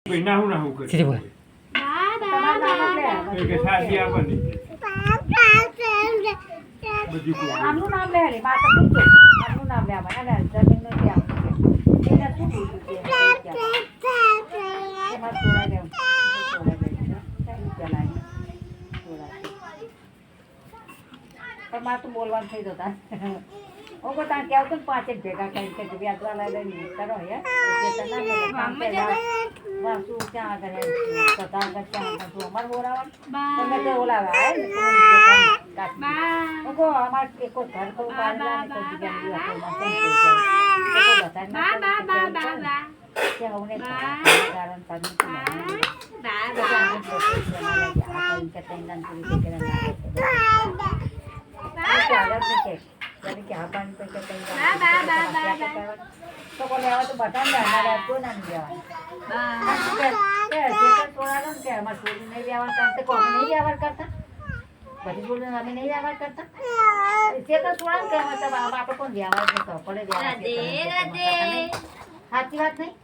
નાહું નાહું કરે સીધી બોલ. તમારું નામ લે. કે સાદી આવવાની બધી કોઈ આમનું નામ લે રે માતા પૂછો આમનું નામ લે આમાં અને જમીન નું ત્યાં એને શું બોલ્યું છે એમાં થોડા દેવ પણ મારે તો બોલવાનું થઈ જતા હું કહું ત્યાં કહેવું ને પાંચેક ભેગા કરીને કે વ્યાજવા લઈને કરો યાર શું ક્યાં આગળ સદા આગળ ક્યાં આગળ શું અમારે બોલાવવાનું તમે તે બોલાવે હું કહું અમારે એકો ઘર કહું ત્યાં હું તો બોલે હવે તો બધા કોઈ ના વ્યવહાર કરતા બધી બોલ અમે નહીં વ્યવહાર કરતા ચેતન છોડા કે મતલબ આપણે કોણ વ્યવહાર કરતો પડે સાચી વાત નહીં